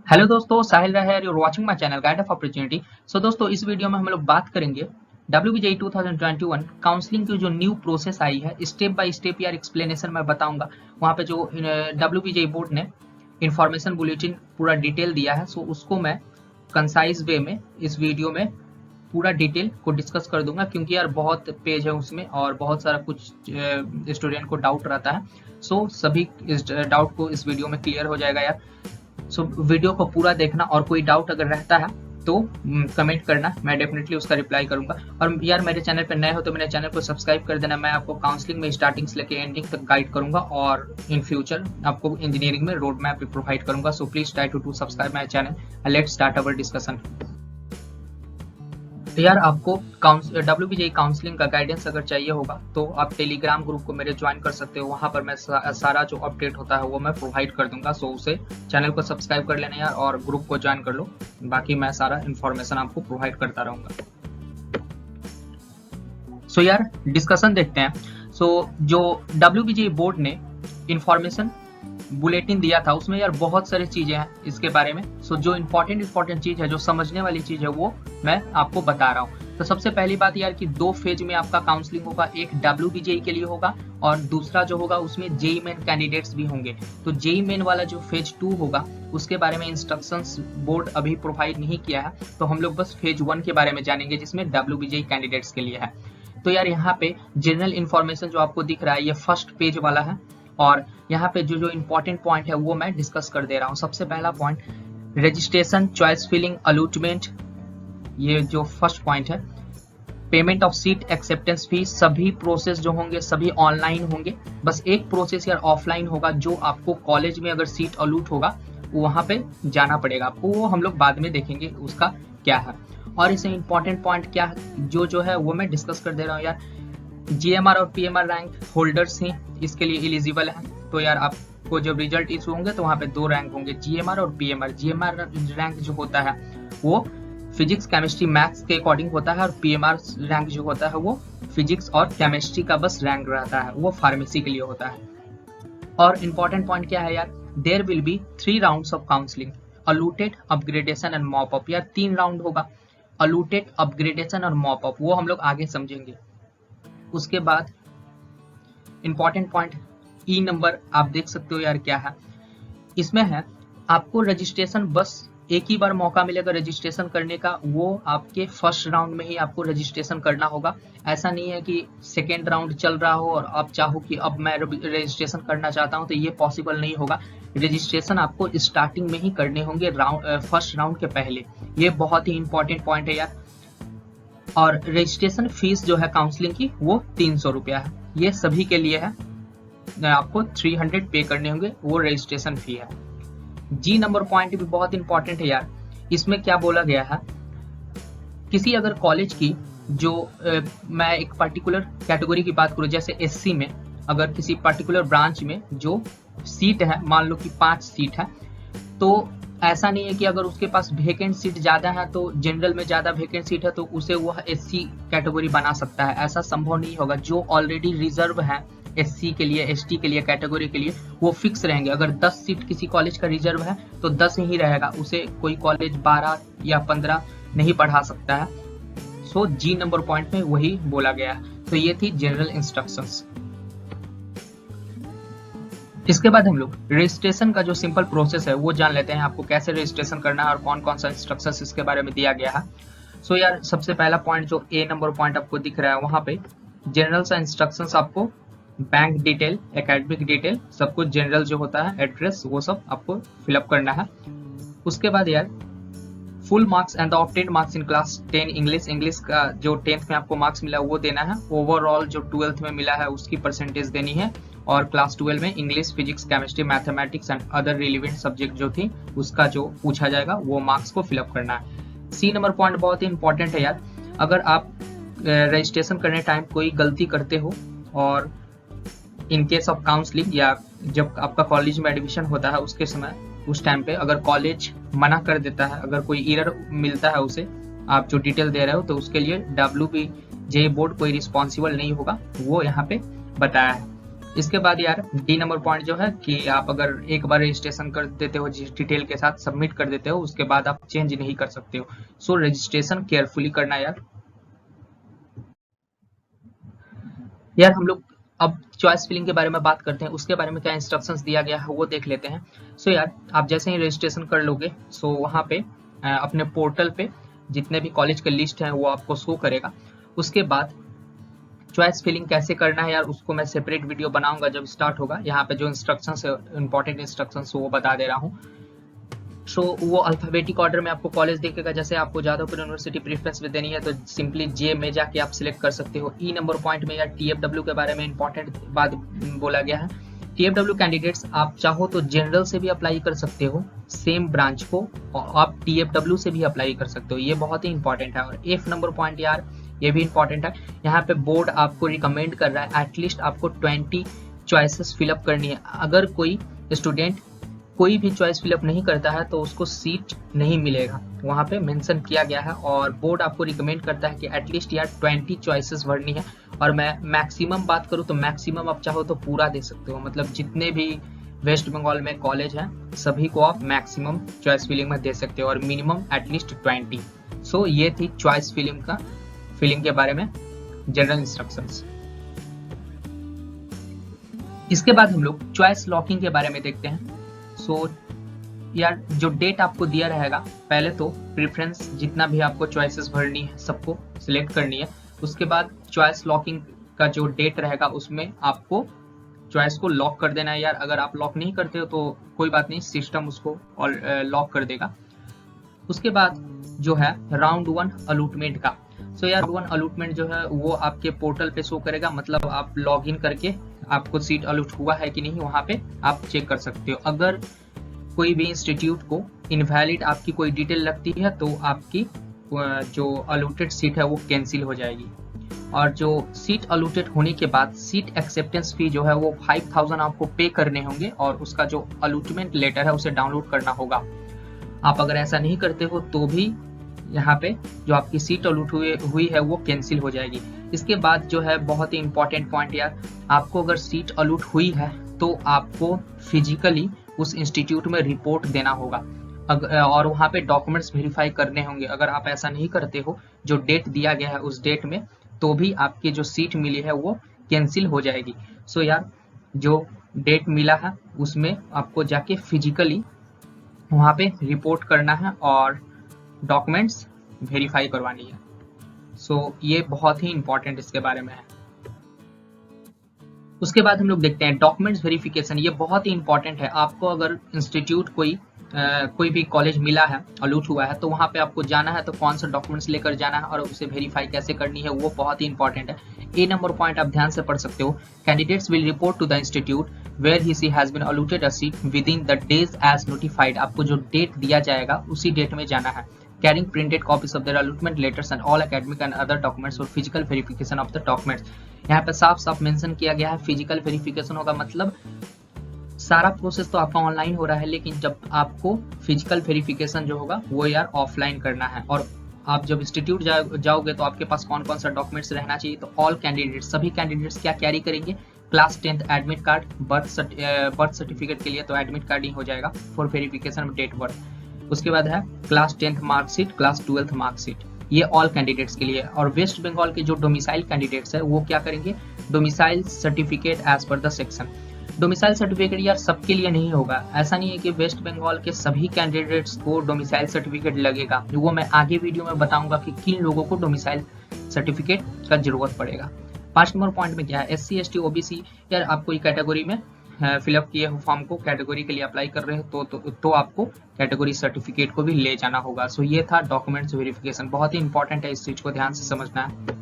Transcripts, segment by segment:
Hello दोस्तों, साहिल रहा है, you're watching my channel Guide of Opportunity। सो दोस्तों, इस वीडियो में हम लोग बात करेंगे WBJE 2021 काउंसलिंग की जो न्यू प्रोसेस आई है। स्टेप बाय स्टेप यार एक्सप्लेनेशन मैं बताऊंगा। वहाँ पे जो WBJE बोर्ड ने इंफॉर्मेशन बुलेटिन पूरा डिटेल दिया है, सो उसको मैं कंसाइज वे में इस वीडियो में पूरा डिटेल को डिस्कस कर दूंगा, क्योंकि यार बहुत पेज है उसमें और बहुत सारा कुछ स्टूडेंट को डाउट रहता है। सो सभी इस डाउट को इस वीडियो में क्लियर हो जाएगा यार। सो वीडियो को पूरा देखना और कोई डाउट अगर रहता है तो कमेंट करना, मैं डेफिनेटली उसका रिप्लाई करूंगा। और यार मेरे चैनल पे नए हो तो मेरे चैनल को सब्सक्राइब कर देना। मैं आपको काउंसलिंग में स्टार्टिंग से लेके एंडिंग तक गाइड करूंगा और इन फ्यूचर आपको इंजीनियरिंग में रोड मैप भी प्रोवाइड करूंगा। So please try to subscribe my channel. Let's start our discussion. तो यार आपको WBJE काउंसलिंग का गाइडेंस अगर चाहिए होगा तो आप टेलीग्राम ग्रुप को मेरे ज्वाइन कर सकते हो। वहां पर मैं सारा जो अपडेट होता है वो मैं प्रोवाइड कर दूंगा। सो उसे चैनल को सब्सक्राइब कर लेना यार और ग्रुप को ज्वाइन कर लो। बाकी मैं सारा इन्फॉर्मेशन आपको प्रोवाइड करता रहूंगा। सो यार डिस्कशन देखते हैं। सो जो WBJE बोर्ड ने इंफॉर्मेशन बुलेटिन दिया था उसमें यार बहुत सारी चीजें हैं इसके बारे में। सो जो इम्पोर्टेंट चीज है, जो समझने वाली चीज है, वो मैं आपको बता रहा हूँ। तो सबसे पहली बात यार कि दो फेज में आपका काउंसलिंग होगा। एक WBJE के लिए होगा और दूसरा जो होगा उसमें JEE मेन कैंडिडेट्स भी होंगे। तो JEE मेन वाला जो फेज 2 होगा उसके बारे में इंस्ट्रक्शंस बोर्ड अभी प्रोवाइड नहीं किया है, तो हम लोग बस फेज 1 के बारे में जानेंगे जिसमें WBJE कैंडिडेट्स के लिए है। तो यार यहाँ पे जनरल इन्फॉर्मेशन जो आपको दिख रहा है ये फर्स्ट पेज वाला है और यहाँ पे जो इम्पोर्टेंट पॉइंट है वो मैं डिस्कस कर दे रहा हूँ। सबसे पहला point registration, choice filling, allotment, ये जो फर्स्ट पॉइंट है। Payment of seat, acceptance fees, सभी प्रोसेस जो होंगे सभी ऑनलाइन होंगे। बस एक प्रोसेस यार ऑफलाइन होगा, जो आपको कॉलेज में अगर सीट अलॉट होगा वहां पे जाना पड़ेगा आपको। वो हम लोग बाद में देखेंगे उसका क्या है। और इसे इम्पोर्टेंट पॉइंट क्या है जो है वो मैं डिस्कस कर दे रहा हूँ यार। GMR और PMR रैंक होल्डर्स ही इसके लिए एलिजिबल है। तो यार आपको जब रिजल्ट इशू होंगे तो वहाँ पे दो रैंक होंगे, GMR और PMR। GMR रैंक जो होता है वो फिजिक्स, केमिस्ट्री, मैथ्स के अकॉर्डिंग होता है और PMR रैंक जो होता है वो फिजिक्स और केमिस्ट्री का बस रैंक रहता है, वो फार्मेसी के लिए होता है। और इम्पोर्टेंट पॉइंट क्या है यार, there will be 3 rounds of counselling, allotted, upgradation and mop up. यार 3 राउंड होगा, अलूटेड, अपग्रेडेशन और मॉप अप, वो हम लोग आगे समझेंगे। उसके बाद इंपॉर्टेंट पॉइंट ई नंबर आप देख सकते हो यार क्या है इसमें है। आपको रजिस्ट्रेशन बस एक ही बार मौका मिलेगा रजिस्ट्रेशन करने का, वो आपके फर्स्ट राउंड में ही आपको रजिस्ट्रेशन करना होगा। ऐसा नहीं है कि सेकेंड राउंड चल रहा हो और आप चाहो कि अब मैं रजिस्ट्रेशन करना चाहता हूं, तो ये पॉसिबल नहीं होगा। रजिस्ट्रेशन आपको स्टार्टिंग में ही करने होंगे फर्स्ट राउंड के पहले। ये बहुत ही इंपॉर्टेंट पॉइंट है यार। और रजिस्ट्रेशन फीस जो है काउंसलिंग की वो 300 रुपया है, ये सभी के लिए है। आपको 300 पे करने होंगे, वो रजिस्ट्रेशन फी है। जी नंबर पॉइंट भी बहुत इंपॉर्टेंट है यार। इसमें क्या बोला गया है, किसी अगर कॉलेज की जो मैं एक पर्टिकुलर कैटेगरी की बात करूं, जैसे SC में अगर किसी पर्टिकुलर ब्रांच में जो सीट है, मान लो कि 5 सीट है, तो ऐसा नहीं है कि अगर उसके पास वेकेंट सीट ज्यादा है तो जनरल में ज्यादा वेकेंट सीट है तो उसे वह SC कैटेगरी बना सकता है। ऐसा संभव नहीं होगा। जो ऑलरेडी रिजर्व है SC के लिए, ST के लिए, कैटेगरी के लिए, वो फिक्स रहेंगे। अगर 10 सीट किसी कॉलेज का रिजर्व है तो 10 ही रहेगा, उसे कोई कॉलेज 12 या 15 नहीं बढ़ा सकता है। सो जी नंबर पॉइंट में वही बोला गया है। तो ये थी जनरल इंस्ट्रक्शंस। इसके बाद हम लोग रजिस्ट्रेशन का जो सिंपल प्रोसेस है वो जान लेते हैं, आपको कैसे रजिस्ट्रेशन करना है और कौन कौन सा इंस्ट्रक्शंस इसके बारे में दिया गया है। सो यार सबसे पहला पॉइंट जो A नंबर पॉइंट आपको दिख रहा है, वहां पे जनरल सा इंस्ट्रक्शंस आपको बैंक डिटेल, एकेडमिक डिटेल, सब कुछ जनरल जो होता है, एड्रेस, वो सब आपको फिलअप करना है। उसके बाद यार full marks and the obtained marks in class 10 English का जो 10th में आपको मार्क्स मिला वो देना है। ओवरऑल जो 12th में मिला है उसकी परसेंटेज देनी है। और क्लास 12 में English, physics, chemistry, mathematics and other relevant subject जो थी उसका जो पूछा जाएगा वो मार्क्स को फिलअप करना है। C नंबर पॉइंट बहुत ही इंपॉर्टेंट है यार। अगर आप रजिस्ट्रेशन करने टाइम कोई गलती करते हो और इन केस ऑफ काउंसलिंग या जब आपका कॉलेज में एडमिशन होता है उसके समय, उस टाइम पे अगर कॉलेज मना कर देता है, अगर कोई एरर मिलता है उसे, आप जो डिटेल दे रहे हो, तो उसके लिए WBJE बोर्ड कोई रिस्पॉन्सिबल नहीं होगा, वो यहाँ पे बताया है। इसके बाद यार डी नंबर पॉइंट जो है कि आप अगर एक बार रजिस्ट्रेशन कर देते हो जिस डिटेल के साथ सबमिट कर देते हो उसके बाद आप चेंज नहीं कर सकते हो। सो रजिस्ट्रेशन केयरफुली करना यार। यार हम लोग अब चॉइस फिलिंग के बारे में बात करते हैं, उसके बारे में क्या इंस्ट्रक्शंस दिया गया है वो देख लेते हैं। सो यार आप जैसे ही रजिस्ट्रेशन कर लोगे सो वहाँ पे अपने पोर्टल पे जितने भी कॉलेज के लिस्ट हैं वो आपको शो करेगा। उसके बाद चॉइस फिलिंग कैसे करना है यार उसको मैं सेपरेट वीडियो बनाऊंगा जब स्टार्ट होगा। यहाँ पे जो इंस्ट्रक्शंस है इंपॉर्टेंट इंस्ट्रक्शंस वो बता दे रहा हूँ। सो वो अल्फाबेटिक ऑर्डर में आपको कॉलेज दिखेगा। जैसे आपको जादवपुर यूनिवर्सिटी प्रेफरेंस में देनी है तो सिंपली जे में जाके आप सिलेक्ट कर सकते हो। ई नंबर पॉइंट में यार टीएफडब्ल्यू के बारे में इंपॉर्टेंट बात बोला गया है। टीएफडब्ल्यू कैंडिडेट्स आप चाहो तो जनरल से भी अप्लाई कर सकते हो सेम ब्रांच को, और आप टीएफडब्ल्यू से भी अप्लाई कर सकते हो, ये बहुत ही इंपॉर्टेंट है। और एफ नंबर पॉइंट यार ये भी इंपॉर्टेंट है। यहाँ पे बोर्ड आपको रिकमेंड कर रहा है एटलीस्ट आपको 20 चॉइसेस फिलअप करनी है। अगर कोई स्टूडेंट कोई भी चॉइस फिलअप नहीं करता है तो उसको सीट नहीं मिलेगा, वहाँ पे मेंशन किया गया है। और बोर्ड आपको रिकमेंड करता है कि एटलीस्ट यार 20 चॉइसेस भरनी है। और मैं मैक्सिमम बात करूँ तो मैक्सिमम आप चाहो तो पूरा दे सकते हो, मतलब जितने भी वेस्ट बंगाल में कॉलेज हैं सभी को आप मैक्सिमम चॉइस फिलिंग में दे सकते हो और मिनिमम एटलीस्ट 20। सो ये थी चॉइस फिलिंग के बारे में जनरल इंस्ट्रक्शंस। इसके बाद हम लोग चॉइस लॉकिंग के बारे में देखते हैं। सो यार जो डेट आपको दिया रहेगा, पहले तो प्रेफरेंस जितना भी आपको चॉइसेस भरनी है सबको सिलेक्ट करनी है। उसके बाद चॉइस लॉकिंग का जो डेट रहेगा उसमें आपको चॉइस को लॉक कर देना है यार। अगर आप लॉक नहीं करते हो तो कोई बात नहीं, सिस्टम उसको लॉक कर देगा। उसके बाद जो है राउंड 1 अलॉटमेंट का। सो यार 1 अलॉटमेंट जो है वो आपके पोर्टल पे शो करेगा, मतलब आप लॉग इन करके आपको सीट अलॉट हुआ है कि नहीं वहाँ पे आप चेक कर सकते हो। अगर कोई भी इंस्टीट्यूट को इनवैलिड आपकी कोई डिटेल लगती है तो आपकी जो अलॉटेड सीट है वो कैंसिल हो जाएगी। और जो सीट अलॉटेड होने के बाद सीट एक्सेप्टेंस फी जो है वो 5000 आपको पे करने होंगे और उसका जो अलॉटमेंट लेटर है उसे डाउनलोड करना होगा। आप अगर ऐसा नहीं करते हो तो भी यहाँ पे जो आपकी सीट अलॉट हुई है वो कैंसिल हो जाएगी। इसके बाद जो है बहुत ही इंपॉर्टेंट पॉइंट यार, आपको अगर सीट अलॉट हुई है तो आपको फिजिकली उस इंस्टीट्यूट में रिपोर्ट देना होगा और वहाँ पे डॉक्यूमेंट्स वेरीफाई करने होंगे। अगर आप ऐसा नहीं करते हो जो डेट दिया गया है उस डेट में, तो भी आपकी जो सीट मिली है वो कैंसिल हो जाएगी। सो यार जो डेट मिला है उसमें आपको जाके फिजिकली वहाँ पे रिपोर्ट करना है और डॉक्यूमेंट्स वेरीफाई करवानी है। सो ये बहुत ही इंपॉर्टेंट इसके बारे में है। उसके बाद हम लोग देखते हैं डॉक्यूमेंट्स वेरिफिकेशन। ये बहुत ही इंपॉर्टेंट है। आपको अगर इंस्टीट्यूट कोई भी कॉलेज मिला है अलॉट हुआ है तो वहाँ पे आपको जाना है तो कौन सा डॉक्यूमेंट्स लेकर जाना है और उसे वेरीफाई कैसे करनी है वो बहुत ही इंपॉर्टेंट है। ए नंबर पॉइंट आप ध्यान से पढ़ सकते हो। Candidates will report to the institute where he she has been allotted a seat with in the days as notified. आपको जो डेट दिया जाएगा उसी डेट में जाना है। Carrying printed copies of their allotment letters and all academic and other documents for physical verification of the documents। यहाँ पे साफ साफ मेंशन किया गया है फिजिकल वेरिफिकेशन होगा, मतलब सारा प्रोसेस तो आपका ऑनलाइन हो रहा है लेकिन जब आपको फिजिकल वेरिफिकेशन जो होगा वो यार ऑफलाइन करना है। और आप जब इंस्टीट्यूट जाओगे तो आपके पास कौन कौन सा डॉक्यूमेंट्स रहना चाहिए, तो ऑल कैंडिडेट्स सभी कैंडिडेट्स क्या कैरी करेंगे, class 10th admit card, birth certificate के लिए तो एडमिट कार्ड ही हो जाएगा for verification of date birth. उसके बाद है class 10th marksheet, class 12th marksheet, ये ऑल कैंडिडेट्स के लिए। और वेस्ट बंगाल के जो डोमिसाइल कैंडिडेट्स है वो क्या करेंगे, domicile certificate as per the section. Domicile certificate यार सबके लिए नहीं होगा, ऐसा नहीं है कि वेस्ट बंगाल के सभी कैंडिडेट्स को डोमिसाइल सर्टिफिकेट लगेगा। वो मैं आगे वीडियो में बताऊंगा कि किन लोगों को डोमिसाइल सर्टिफिकेट का जरूरत पड़ेगा। 5 नंबर पॉइंट में क्या है, SC ST OBC। यार आप कोई कैटेगरी में फिलअप किए हो फॉर्म को, कैटेगरी के लिए अप्लाई कर रहे हो तो आपको कैटेगरी सर्टिफिकेट को भी ले जाना होगा। सो ये था डॉक्यूमेंट्स वेरिफिकेशन, बहुत ही इंपॉर्टेंट है, इस चीज को ध्यान से समझना है।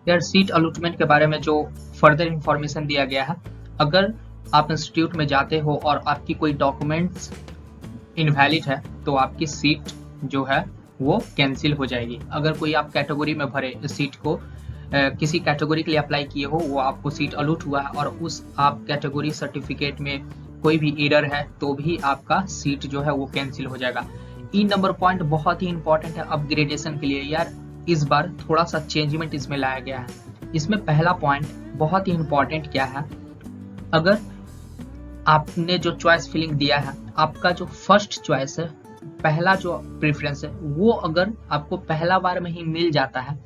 यार सीट अलॉटमेंट के बारे में जो फर्दर इंफॉर्मेशन दिया गया है, अगर आप इंस्टीट्यूट में जाते हो और आपकी कोई डॉक्यूमेंट्स इनवैलिड है तो आपकी सीट जो है वो कैंसिल हो जाएगी। अगर कोई आप कैटेगरी में भरे सीट को, किसी कैटेगरी के लिए अप्लाई किए हो, वो आपको सीट अलॉट हुआ है और उस आप कैटेगरी सर्टिफिकेट में कोई भी एरर है तो भी आपका सीट जो है वो कैंसिल हो जाएगा। ई नंबर पॉइंट बहुत ही इंपॉर्टेंट है अपग्रेडेशन के लिए। यार इस बार थोड़ा सा चेंजमेंट इसमें लाया गया है। इसमें पहला पॉइंट बहुत ही इंपॉर्टेंट क्या है, अगर आपने जो चॉइस फिलिंग दिया है, आपका जो फर्स्ट चॉइस है, पहला जो प्रेफरेंस है, वो अगर आपको पहला बार में ही मिल जाता है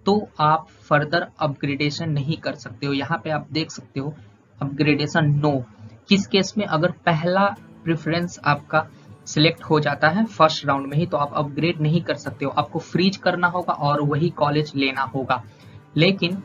तो आप फर्दर अपग्रेडेशन नहीं कर सकते हो। यहाँ पे आप देख सकते हो अपग्रेडेशन नो, किस केस में, अगर पहला प्रेफरेंस आपका सिलेक्ट हो जाता है फर्स्ट राउंड में ही तो आप अपग्रेड नहीं कर सकते हो, आपको फ्रीज करना होगा और वही कॉलेज लेना होगा। लेकिन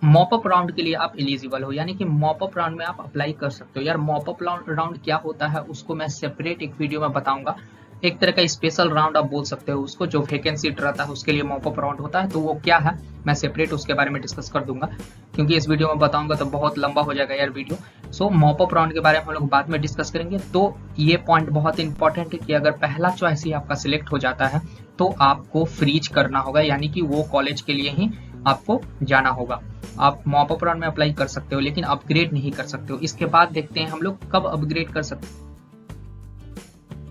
मॉपअप राउंड के लिए आप एलिजिबल हो, यानी कि मॉपअप राउंड में आप अप्लाई कर सकते हो। यार मॉपअप राउंड क्या होता है उसको मैं सेपरेट एक वीडियो में बताऊंगा, एक तरह का स्पेशल राउंड आप बोल सकते हो उसको, जो वैकेंसी रहता है उसके लिए मॉपअप राउंड होता है, तो वो क्या है मैं सेपरेट उसके बारे में डिस्कस कर दूंगा, क्योंकि इस वीडियो में बताऊंगा तो बहुत लंबा हो जाएगा यार वीडियो। सो मॉपअप राउंड के बारे में हम लोग बाद में डिस्कस करेंगे। तो ये पॉइंट बहुत इंपॉर्टेंट है कि अगर पहला चॉइस ही आपका सिलेक्ट हो जाता है तो आपको फ्रीज करना होगा, यानी कि वो कॉलेज के लिए ही आपको जाना होगा। आप मॉपअप राउंड में अप्लाई कर सकते हो लेकिन अपग्रेड नहीं कर सकते हो। इसके बाद देखते हैं हम लोग कब अपग्रेड कर सकते हैं।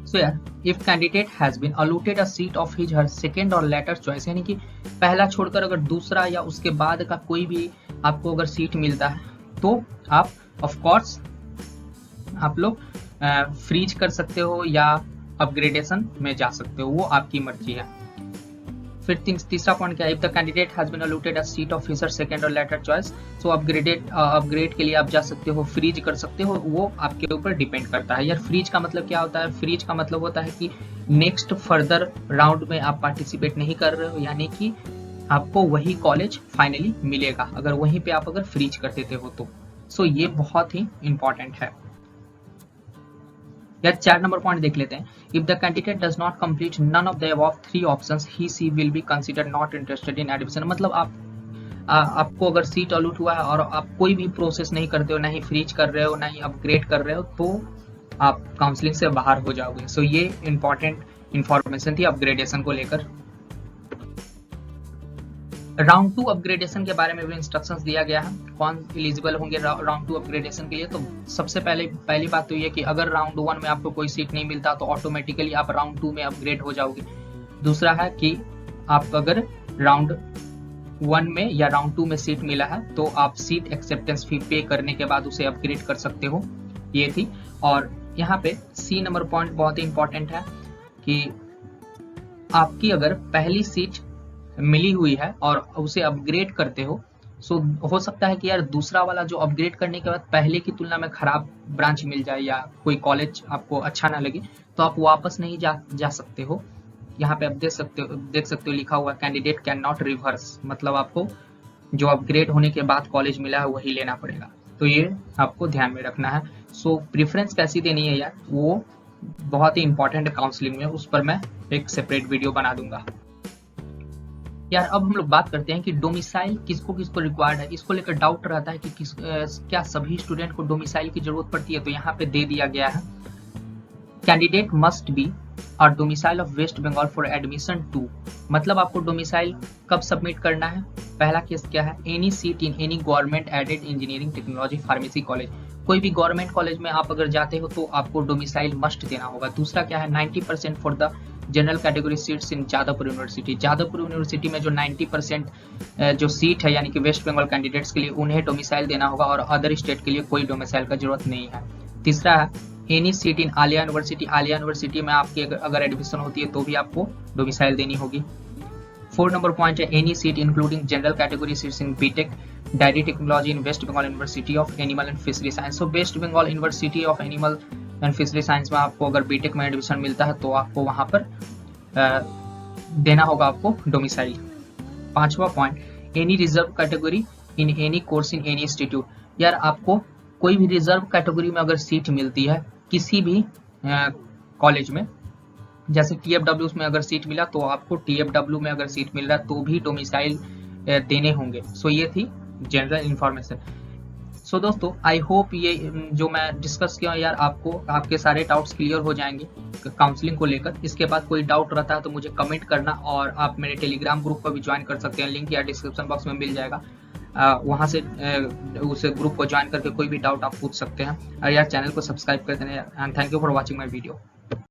So yeah, if candidate has been allotted a seat of his her second or later choice, यानी कि पहला छोड़कर अगर दूसरा या उसके बाद का कोई भी आपको अगर सीट मिलता है तो आप ऑफ कोर्स आप लोग फ्रीज कर सकते हो या अपग्रेडेशन में जा सकते हो, वो आपकी मर्जी है। फिर तीसरा पॉइंट क्या है, if the candidate has been allotted a seat of his second और लेटर चॉइस, सो अपग्रेड के लिए आप जा सकते हो, फ्रीज कर सकते हो, वो आपके ऊपर डिपेंड करता है। यार फ्रीज का मतलब क्या होता है, फ्रीज का मतलब होता है कि नेक्स्ट फर्दर राउंड में आप पार्टिसिपेट नहीं कर रहे हो, यानी कि आपको वही कॉलेज फाइनली मिलेगा अगर वहीं पे आप अगर फ्रीज कर देते हो तो। सो ये बहुत ही इंपॉर्टेंट है। यार 4 नंबर पॉइंट देख लेते हैं, if the candidate does not complete none of the above 3 options he she will be considered not interested in admission. मतलब आपको अगर सीट अलॉट हुआ है और आप कोई भी प्रोसेस नहीं करते हो, ना ही फ्रीज कर रहे हो ना ही अपग्रेड कर रहे हो, तो आप काउंसलिंग से बाहर हो जाओगे। सो ये इंपॉर्टेंट इंफॉर्मेशन थी अपग्रेडेशन को लेकर। राउंड 2 अपग्रेडेशन के बारे में भी इंस्ट्रक्शंस दिया गया है, कौन एलिजिबल होंगे राउंड 2 अपग्रेडेशन के लिए। तो सबसे पहली बात तो ये कि अगर राउंड 1 में आपको कोई सीट नहीं मिलता तो ऑटोमेटिकली आप राउंड 2 में अपग्रेड हो जाओगे। दूसरा है कि आप अगर राउंड 1 में या राउंड 2 में सीट मिला है तो आप सीट एक्सेप्टेंस फी पे करने के बाद उसे अपग्रेड कर सकते हो, ये थी। और यहाँ पे सी नंबर पॉइंट बहुत ही इंपॉर्टेंट है कि आपकी अगर पहली सीट मिली हुई है और उसे अपग्रेड करते हो, सो हो सकता है कि यार दूसरा वाला जो अपग्रेड करने के बाद पहले की तुलना में खराब ब्रांच मिल जाए या कोई कॉलेज आपको अच्छा ना लगे तो आप वापस नहीं जा सकते हो। यहाँ पे आप देख सकते हो लिखा हुआ कैंडिडेट कैन नॉट रिवर्स, मतलब आपको जो अपग्रेड होने के बाद कॉलेज मिला है वही लेना पड़ेगा, तो ये आपको ध्यान में रखना है। सो प्रेफरेंस कैसी देनी है यार, वो बहुत ही इंपॉर्टेंट काउंसलिंग में, उस पर मैं एक सेपरेट वीडियो बना दूंगा। यार अब हम लोग बात करते हैं कि डोमिसाइल किसको किसको रिक्वायर्ड है। इसको लेकर डाउट रहता है कि क्या सभी स्टूडेंट को डोमिसाइल की जरूरत पड़ती है, तो यहाँ पे दे दिया गया है कैंडिडेट मस्ट बी और domicile of West Bengal for admission to. मतलब आपको डोमिसाइल कब सबमिट करना है। पहला केस क्या है, any seat in any government aided engineering technology pharmacy college, कोई भी गवर्नमेंट कॉलेज में आप अगर जाते हो तो आपको डोमिसाइल मस्ट देना होगा। दूसरा क्या है, 90% for the general category seats in Jadavpur university. Jadavpur university में जो 90% जो सीट है यानी कि वेस्ट बंगाल कैंडिडेट्स के लिए उन्हें डोमिसाइल देना होगा और अदर स्टेट के लिए कोई डोमिसाइल का जरूरत नहीं है। तीसरा है एनी सीट इन आलिया यूनिवर्सिटी, आलिया यूनिवर्सिटी में आपकी अगर एडमिशन होती है तो भी आपको डोमिसाइल देनी होगी। 4 नंबर पॉइंट है any seat including general category seats in BTech dairy technology in West Bengal university of animal and fishery science. So West Bengal university of animal and fishery science में आपको अगर बीटेक में एडमिशन मिलता है तो आपको वहां पर देना होगा आपको डोमिसाइल। 5वां point any reserve category in any course in any institute. यार आपको कोई भी रिजर्व कैटेगरी में अगर सीट मिलती है किसी भी कॉलेज में, जैसे TFW में अगर सीट मिला तो आपको TFW में अगर सीट मिल रहा है तो भी डोमिसाइल देने होंगे। सो ये थी जनरल इंफॉर्मेशन। सो दोस्तों आई होप ये जो मैं डिस्कस किया यार आपको आपके सारे डाउट्स क्लियर हो जाएंगे काउंसलिंग को लेकर। इसके बाद कोई डाउट रहता है तो मुझे कमेंट करना और आप मेरे टेलीग्राम ग्रुप पर भी ज्वाइन कर सकते हैं, लिंक या डिस्क्रिप्शन बॉक्स में मिल जाएगा। वहां से उस ग्रुप को ज्वाइन करके कोई भी डाउट आप पूछ सकते हैं। और यार चैनल को सब्सक्राइब कर देना and thank you for watching my video.